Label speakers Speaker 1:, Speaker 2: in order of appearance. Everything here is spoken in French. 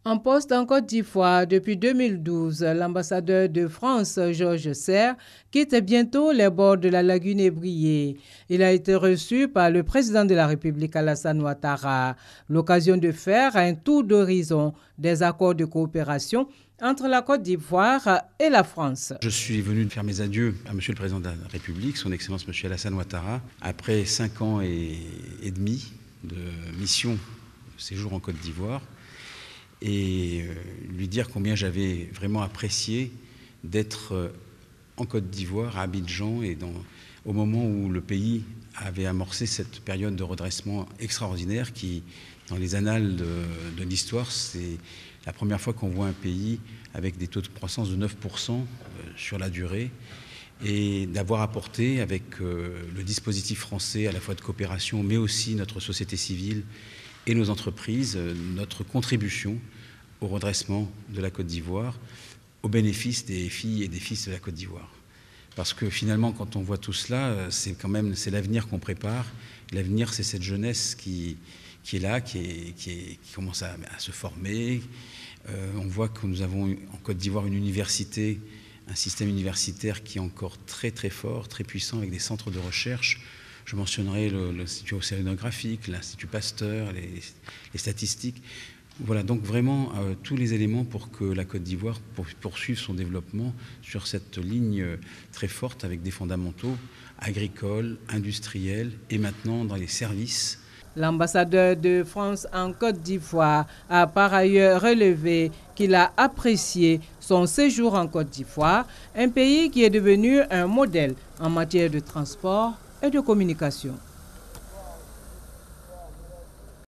Speaker 1: En poste en Côte d'Ivoire depuis 2012, l'ambassadeur de France, Georges Serre, quitte bientôt les bords de la lagune ébriée. Il a été reçu par le président de la République, Alassane Ouattara, l'occasion de faire un tour d'horizon des accords de coopération entre la Côte d'Ivoire et la France.
Speaker 2: Je suis venu faire mes adieux à Monsieur le Président de la République, son Excellence Monsieur Alassane Ouattara, après 5 ans et demi de mission, séjour en Côte d'Ivoire, et lui dire combien j'avais vraiment apprécié d'être en Côte d'Ivoire, à Abidjan, et au moment où le pays avait amorcé cette période de redressement extraordinaire qui, dans les annales de l'histoire, c'est la première fois qu'on voit un pays avec des taux de croissance de 9% sur la durée, et d'avoir apporté avec le dispositif français à la fois de coopération, mais aussi notre société civile et nos entreprises, notre contribution au redressement de la Côte d'Ivoire, au bénéfice des filles et des fils de la Côte d'Ivoire. Parce que finalement, quand on voit tout cela, c'est l'avenir qu'on prépare. L'avenir, c'est cette jeunesse qui est là, qui commence à se former. On voit que nous avons en Côte d'Ivoire une université, un système universitaire qui est encore très très fort, très puissant, avec des centres de recherche. Je mentionnerai l'Institut océanographique, l'Institut Pasteur, les statistiques. Voilà, donc vraiment tous les éléments pour que la Côte d'Ivoire poursuive son développement sur cette ligne très forte avec des fondamentaux agricoles, industriels et maintenant dans les services.
Speaker 1: L'ambassadeur de France en Côte d'Ivoire a par ailleurs relevé qu'il a apprécié son séjour en Côte d'Ivoire, un pays qui est devenu un modèle en matière de transport et de communication.